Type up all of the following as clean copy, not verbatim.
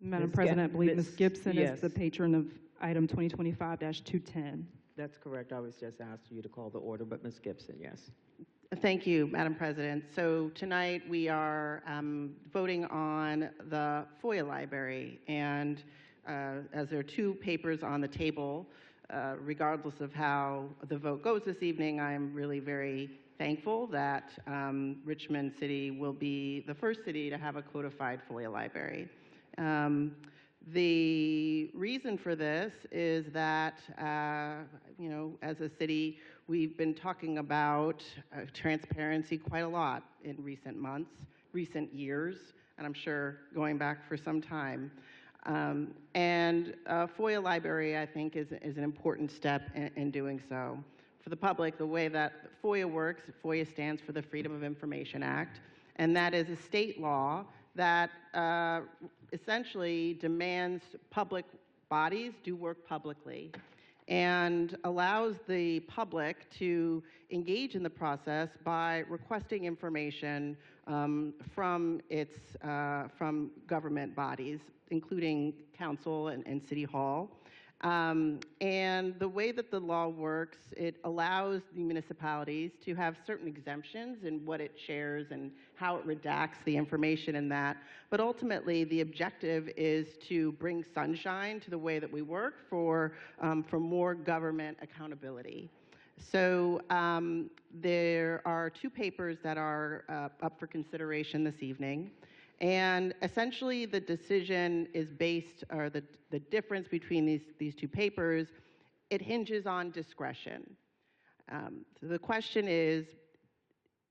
Madam Ms. President, I believe Ms. Ms. Gibson yes. is the patron of item 2025-210. That's correct. I was just asked you to call the order, but Ms. Gibson, yes. Thank you, Madam President. So tonight we are voting on the FOIA library, and as there are two papers on the table, regardless of how the vote goes this evening, I'm really very thankful that Richmond City will be the first city to have a codified FOIA library. The reason for this is that, as a city, we've been talking about transparency quite a lot in recent months, recent years, and I'm sure going back for some time. And a FOIA library, I think, is an important step in doing so. For the public, the way that FOIA works, FOIA stands for the Freedom of Information Act, and that is a state law that essentially demands public bodies do work publicly and allows the public to engage in the process by requesting information from government bodies, including council and city hall. And the way that the law works, it allows the municipalities to have certain exemptions in what it shares and how it redacts the information in that. But ultimately, the objective is to bring sunshine to the way that we work for more government accountability. So there are two papers that are up for consideration this evening. And essentially, the decision is based, or the difference between these two papers, it hinges on discretion. So the question is,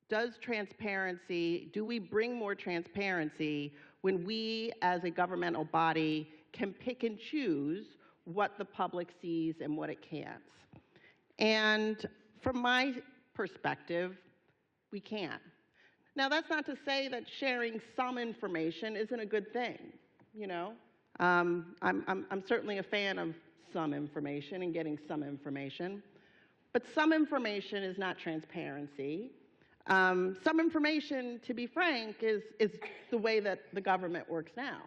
do we bring more transparency when we, as a governmental body, can pick and choose what the public sees and what it can't? And from my perspective, we can't. Now, that's not to say that sharing some information isn't a good thing. I'm certainly a fan of some information and getting some information, but some information is not transparency. Some information, to be frank, is the way that the government works now.